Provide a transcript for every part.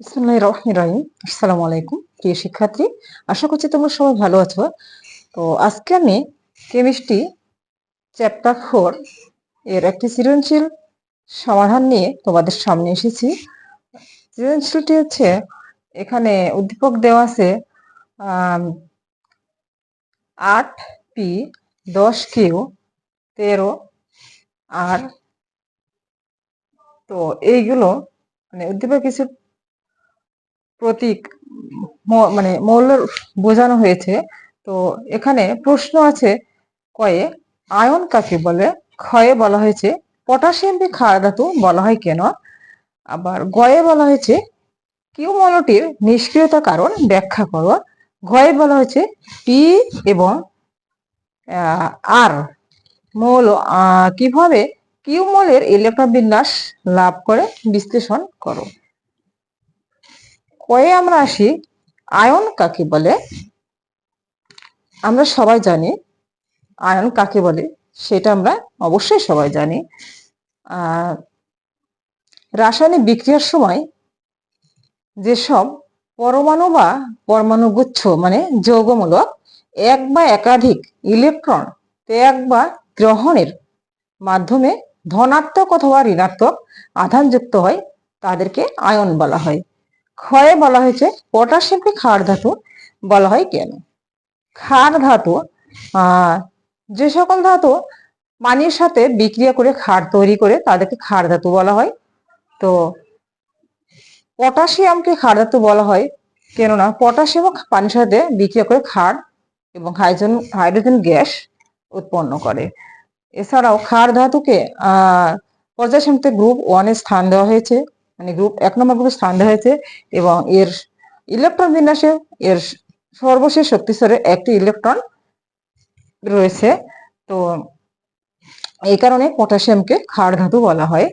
বিসমিল্লাহির রহমানির রহিম। আসসালামু আলাইকুম প্রিয় শিক্ষার্থী, আশা করছি তোমরা সবাই ভালো আছো। তো আজকে আমি কেমিস্ট্রি চ্যাপ্টার 4 এর একটি সৃজনশীল সমাধান নিয়ে তোমাদের সামনে এসেছি। সৃজনশীলটি হচ্ছে, এখানে উদ্দীপক দেওয়া আছে 8p 10q 13r। তো এইগুলো মানে উদ্দীপক কিছু প্রতীক মানে মৌল বোঝানো হয়েছে। তো এখানে প্রশ্ন আছে, কয়ে আয়ন কাকে বলে, ক্ষয়ে বলা হয়েছে পটাশিয়ামকে ক্ষার ধাতু বলা হয় কেন, আবার গয়ে বলা হয়েছে কিউ মৌলটির নিষ্ক্রিয়তা কারণ ব্যাখ্যা করো, ঘয়ে বলা হয়েছে পি এবং আর মৌল কিভাবে কিউ মৌলের ইলেকট্রন বিন্যাস লাভ করে বিশ্লেষণ করো। কয়ে আমরা আসি, আয়ন কাকে বলে। আমরা সবাই জানি আয়ন কাকে বলে, সেটা আমরা অবশ্যই সবাই জানি। রাসায়নিক বিক্রিয়ার সময় যেসব পরমাণু বা পরমাণু গুচ্ছ মানে যৌগমূলক এক বা একাধিক ইলেকট্রন ত্যাগ বা গ্রহণের মাধ্যমে ধনাত্মক অথবা ঋণাত্মক আধান যুক্ত হয় তাদেরকে আয়ন বলা হয়। ক্ষয়ে বলা হয়েছে পটাশিয়ামকে ক্ষার ধাতু বলা হয় কেন। ক্ষার ধাতু যে সকল ধাতু পানির সাথে বিক্রিয়া করে ক্ষার তৈরি করে তাদেরকে ক্ষার ধাতু বলা হয়। তো পটাশিয়ামকে ক্ষার ধাতু বলা হয় কেননা পটাশিয়াম পানির সাথে বিক্রিয়া করে ক্ষার এবং হাইড্রোজেন গ্যাস উৎপন্ন করে। এছাড়াও ক্ষার ধাতুকে পর্যায় সারণীতে গ্রুপ 1 এ স্থান দেওয়া হয়েছে, মানে গ্রুপ 1 নম্বর গ্রুপে স্থান দেওয়া হয়েছে এবং এর ইলেকট্রন বিন্যাসে এর সর্বশেষ শক্তি স্তরে একটি ইলেকট্রন রয়েছে। তো এই কারণে পটাশিয়ামকে ক্ষার ধাতু বলা হয়।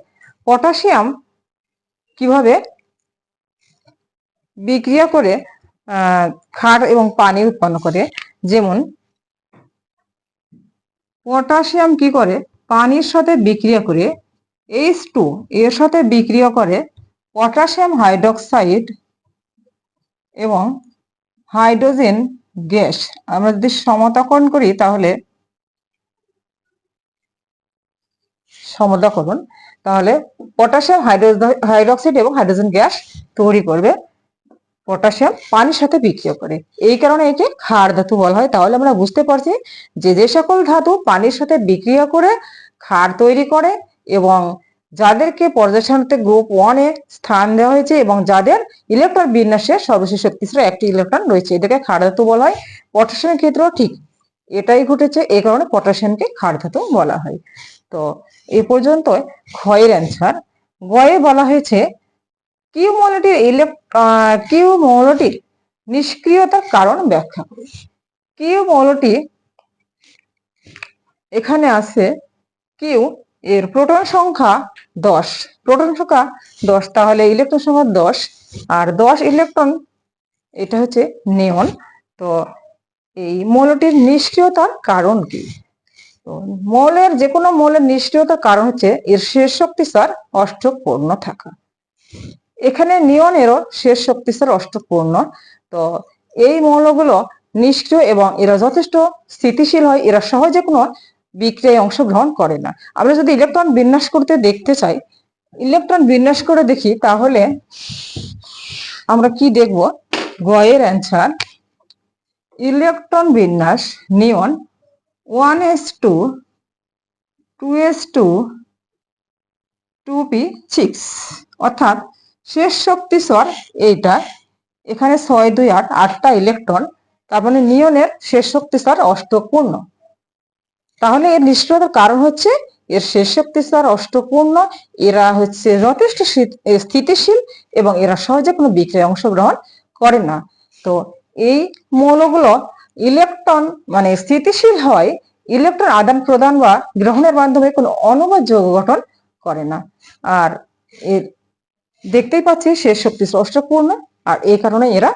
পটাশিয়াম কিভাবে বিক্রিয়া করে ক্ষার এবং পানি উৎপন্ন করে, যেমন পটাশিয়াম কি করে পানির সাথে বিক্রিয়া করে H2 এর সাথে বিক্রিয়া করে পটাশিয়াম হাইড্রোক্সাইড এবং হাইড্রোজেন গ্যাস। আমরা যদি সমতাকরণ করি তাহলে পটাশিয়াম হাইড্রোক্সাইড এবং হাইড্রোজেন গ্যাস তৈরি করবে পটাশিয়াম পানির সাথে বিক্রিয়া করে, এই কারণে একে ক্ষার ধাতু বলা হয়। তাহলে আমরা বুঝতে পারছি যে সকল ধাতু পানির সাথে বিক্রিয়া করে ক্ষার তৈরি করে এবং যাদেরকে পর্যায় সারণীতে গ্রুপ 1 এ স্থান দেওয়া হয়েছে এবং যাদের ইলেকট্রন বিন্যাসে সর্বশেষ শক্তি স্তরে একটি ইলেকট্রন রয়েছে, এটাকে ক্ষার ধাতু বলা হয়। পটাশিয়ামের ক্ষেত্রেও ঠিক এটাই ঘটেছে, এই কারণে পটাশিয়ামকে ক্ষার ধাতু বলা হয়। তো এ পর্যন্ত ক্ষয়ের অ্যান্সার। গয়ে বলা হয়েছে কিউ মৌলটির নিষ্ক্রিয়তার কারণ ব্যাখ্যা করুন। কিউ মৌলটি এখানে আছে কিউ এর প্রোটন সংখ্যা 10, তাহলে ইলেকট্রন সংখ্যা 10 আর 10 ইলেকট্রন, এটা হচ্ছে নিয়ন। তো এই মৌলটির নিষ্ক্রিয়তার কারণ কি? তো যে কোনো মৌলের নিষ্ক্রিয়তার কারণ হচ্ছে এর শেষ শক্তি স্তর অষ্টক পূর্ণ থাকা। এখানে নিয়নেরও শেষ শক্তি স্তর অষ্টক পূর্ণ। তো এই মৌলগুলো নিষ্ক্রিয় এবং এরা যথেষ্ট স্থিতিশীল হয়, এরা সহজে কোনো বিক্রিয়ায় অংশগ্রহণ করে না। আমরা যদি ইলেকট্রন বিন্যাস করতে দেখতে চাই, ইলেকট্রন বিন্যাস করে দেখি, তাহলে আমরা কি দেখব? গয়ের অ্যান্সার, ইলেকট্রন বিন্যাস নিয়ন 1s2 2s2 2p6, অর্থাৎ শেষ শক্তি স্তর এইটা। এখানে 6 2 8 8টা ইলেকট্রন, তার মানে নিয়নের শেষ শক্তি স্তর অষ্টক পূর্ণ। তাহলে এর নিষ্ক্রিয়তার কারণ হচ্ছে এর শেষ শক্তি স্তর অষ্টক পূর্ণ, এরা হচ্ছে যথেষ্ট স্থিতিশীল এবং এরা সহজে কোনো বিক্রিয়ায় অংশগ্রহণ করে না। তো এই মৌলগুলো ইলেকট্রন মানে স্থিতিশীল হয়, ইলেকট্রন আদান প্রদান বা গ্রহণের মাধ্যমে কোনো অণু বা যৌগ গঠন করে না। আর এর দেখতেই পাচ্ছি শেষ শক্তি অষ্টক পূর্ণ, আর এই কারণে এরা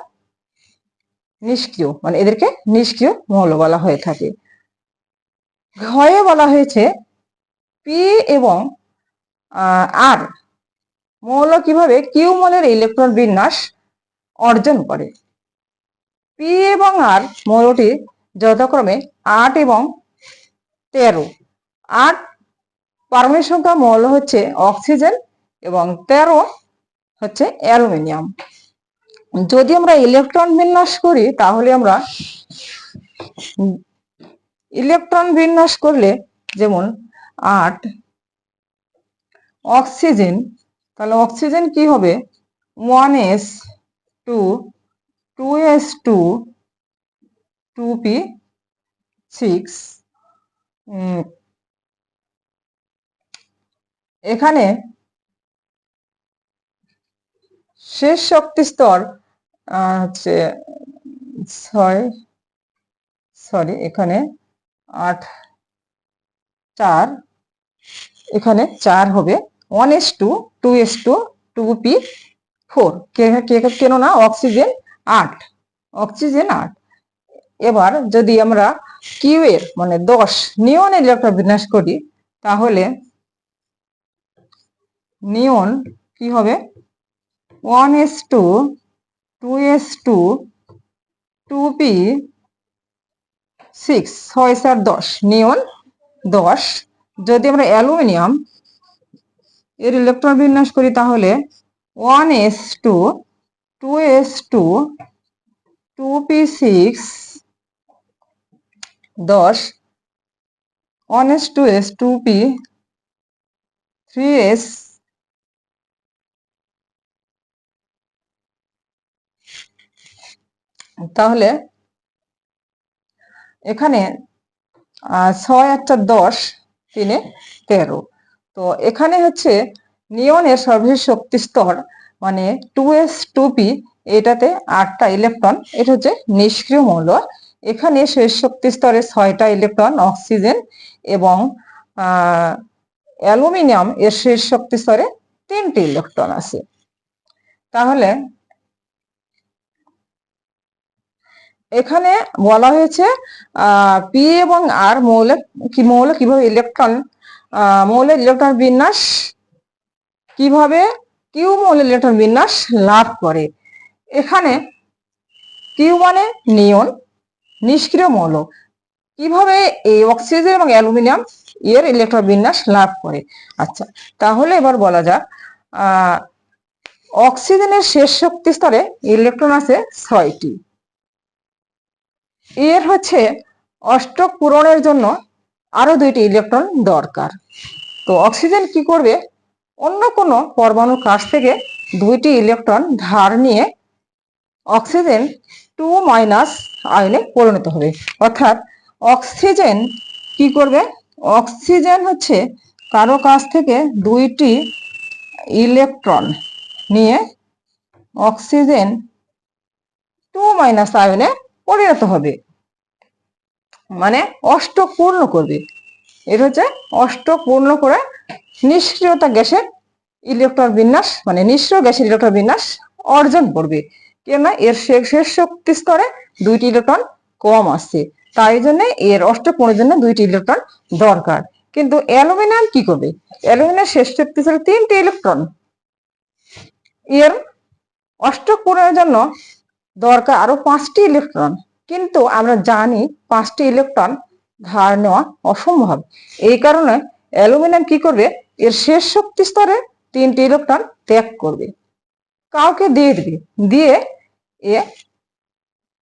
নিষ্ক্রিয়, মানে এদেরকে নিষ্ক্রিয় মৌল বলা হয়ে থাকে। ঘয়ে বলা হয়েছে পি এবং আর মৌল কিভাবে কিউ মৌলের ইলেকট্রন বিন্যাস অর্জন করে। পি এবং আর মৌলটি যথাক্রমে 8 এবং 13। 8 পারমাণবিক সংখ্যা মৌল হচ্ছে অক্সিজেন এবং 13 হচ্ছে অ্যালুমিনিয়াম। যদি আমরা ইলেকট্রন বিন্যাস করি তাহলে আমরা ইলেকট্রন বিন্যাস করলে যেমন 8 অক্সিজেন, তাহলে অক্সিজেন কি হবে 1s2 2s2 2p6। এখানে শেষ শক্তি স্তর হচ্ছে 6, এখানে 8 4, এখানে 4 হবে 1s2 2s2 2p4। কেননা অক্সিজেন 8, অক্সিজেন 8। এবার যদি আমরা কিউ এর মানে 10 নিয়ন ইলেকট্রন বিন্যাস করি তাহলে নিয়ন কি হবে 1s2 2s2 2p6, 6 আর 10 নিয়ন 10। যদি আমরা অ্যালুমিনিয়াম এর ইলেকট্রন বিন্যাস করি তাহলে 1s2 2s2 2p6 10, 1s2s 2p 3s, তাহলে এখানে 6 আর 4 10, 3 13। তো এখানে হচ্ছে নিয়নের সর্বশেষ শক্তি স্তর মানে 2s 2p, এটাতে 8টা ইলেকট্রন, এটা হচ্ছে নিষ্ক্রিয় মৌল। এখানে শেষ শক্তি স্তরে 6টা ইলেকট্রন অক্সিজেন এবং অ্যালুমিনিয়াম এর শেষ শক্তি স্তরে 3টি ইলেকট্রন আছে। তাহলে এখানে বলা হয়েছে পি এবং আর মৌল কিভাবে মৌলের ইলেকট্রন বিন্যাস কিভাবে কিউ মৌলের ইলেকট্রন বিন্যাস লাভ করে। এখানে কিউ মানে নিয়ন, নিষ্ক্রিয় মৌল, কিভাবে এই অক্সিজেন এবং অ্যালুমিনিয়াম এর ইলেকট্রন বিন্যাস লাভ করে। আচ্ছা, তাহলে এবার বলা যাক অক্সিজেনের শেষ শক্তি স্তরে ইলেকট্রন আছে 6টি। এর হচ্ছে অষ্টক পূরণের জন্য আরো 2টি ইলেকট্রন দরকার। তো অক্সিজেন কি করবে, অন্য কোনো পরমাণুর কাছ থেকে 2টি ইলেকট্রন ধার নিয়ে অক্সিজেন 2- আয়নে পরিণত হবে। অর্থাৎ অক্সিজেন কি করবে, অক্সিজেন হচ্ছে কারো কাছ থেকে 2টি ইলেকট্রন নিয়ে অক্সিজেন 2- আয়নে পরিণত হবে, মানে অষ্টক পূর্ণ করবে। এটা হচ্ছে অষ্টক পূর্ণ করে নিষ্ক্রিয়তা গ্যাসের ইলেকট্রন বিন্যাস মানে নিষ্ক্রিয় গ্যাসের ইলেকট্রন বিন্যাস অর্জন করবে। কেননা এর শেষ শক্তি স্তরে 2টি ইলেকট্রন কম আসছে, তাই জন্য এর অষ্টক পূরণের জন্য 2টি ইলেকট্রন দরকার। কিন্তু অ্যালুমিনিয়াম কি করবে, অ্যালুমিনিয়াম শেষ শক্তি স্তরে 3টি ইলেকট্রন, এর অষ্টক পূরণের জন্য দরকার আরো 5টি ইলেকট্রন। কিন্তু আমরা জানি 5টি ইলেকট্রন ধার নেওয়া অসম্ভব, এই কারণে অ্যালুমিনিয়াম কি করবে, এর শেষ শক্তি স্তরে 3টি ইলেকট্রন ত্যাগ করবে, কাউকে দিয়ে দিবে, দিয়ে এ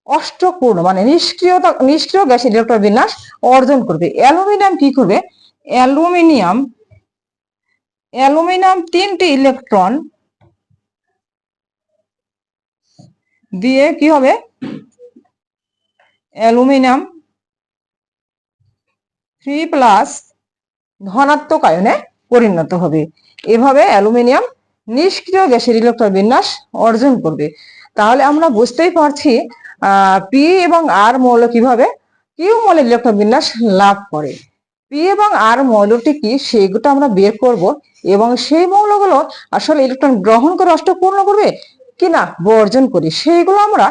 অষ্টপূর্ণ মানে নিষ্ক্রিয় গ্যাসের ইলেকট্রন বিন্যাস অর্জন করবে। অ্যালুমিনিয়াম কি করবে, অ্যালুমিনিয়াম 3টি ইলেকট্রন দিয়ে কি হবে, অ্যালুমিনিয়াম 3+ ধনাত্মক আয়নে পরিণত হবে। এভাবে অ্যালুমিনিয়াম নিষ্ক্রিয় গ্যাসের ইলেকট্রন বিন্যাস অর্জন করবে। তাহলে আমরা বুঝতেই পারছি পি এবং আর মৌল কিভাবে কিউ মৌলের ইলেকট্রন বিন্যাস লাভ করে। পি এবং আর মৌলটি কি সেগুলো আমরা বের করব, এবং সেই মৌলগুলো আসলে ইলেকট্রন গ্রহণ করে অষ্টক পূর্ণ করবে কিনা বর্জন করি সেইগুলো আমরা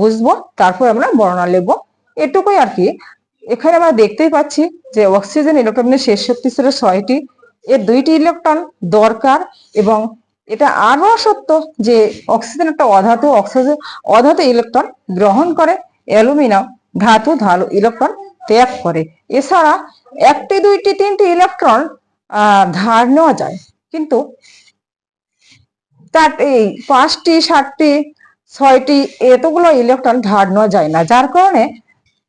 বুঝবো, তারপর আমরা বর্ণনা লিখবো। এটুকুই আর কি। এখানে আমরা দেখতেই পাচ্ছি যে অক্সিজেন ইলেকট্রনের শেষ শক্তি স্তরে 6টি, এর 2টি ইলেকট্রন দরকার এবং এটা আরো সত্য যে অক্সিজেন একটা অধাতু, অক্সিজেন অধাতু ইলেকট্রন গ্রহণ করে, অ্যালুমিনিয়াম ধাতু ধাতু ইলেকট্রন ত্যাগ করে। এছাড়া একটি দুইটি তিনটি ইলেকট্রন ধার নেওয়া যায়, কিন্তু তার এই 5টি 7টি 6টি এতগুলো ইলেকট্রন ধার নেওয়া যায় না, যার কারণে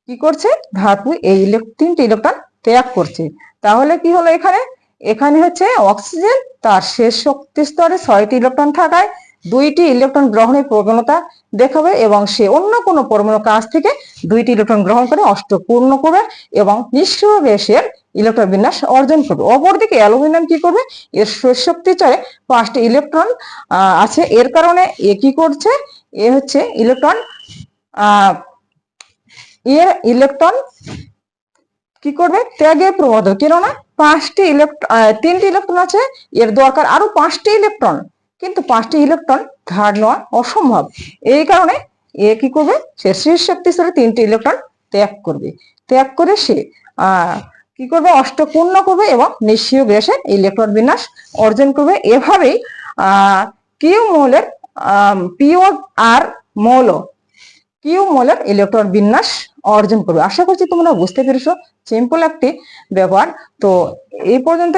কি করছে ধাতু এই 3টি ইলেকট্রন ত্যাগ করছে। তাহলে কি হলো এখানে, এখানে হচ্ছে অক্সিজেন তার শেষ শক্তি স্তরে 6টি ইলেকট্রন থাকায় 2টি ইলেকট্রন গ্রহণের প্রবণতা দেখাবে এবং সে অন্য কোনো পরমাণুর কাছ থেকে 2টি ইলেকট্রন গ্রহণ করে অষ্টক পূর্ণ করবে এবং নিষ্ক্রিয় গ্যাসের ইলেকট্রন বিন্যাস অর্জন করবে। অপরদিকে অ্যালুমিনিয়াম কি করবে, এর শেষ শক্তি স্তরে 5টি ইলেকট্রন আছে, এর কারণে এ কি করছে, এ হচ্ছে ইলেকট্রন এর ইলেকট্রন কি করবে ত্যাগের প্রবণতা, কেননা 3টি ইলেকট্রন আছে, এর দরকার আরো 5টি ইলেকট্রন, কিন্তু 5টি ইলেকট্রন ধার নেওয়া অসম্ভব। এই কারণে এ কি করবে, সে শীর্ষ শক্তি স্তরে 3টি ইলেকট্রন ত্যাগ করবে, ত্যাগ করে সে কি করবে অষ্টক পূর্ণ করবে এবং নিষ্ক্রিয় গ্যাসে ইলেকট্রন বিন্যাস অর্জন করবে। এভাবেই কিউ মৌলের পিও আর মৌল কিউ মৌলের ইলেকট্রন বিন্যাস অর্জন করবে। আশা করছি তোমরা বুঝতে পেরেছো, সিম্পল একটি ব্যাপার। তো এই পর্যন্ত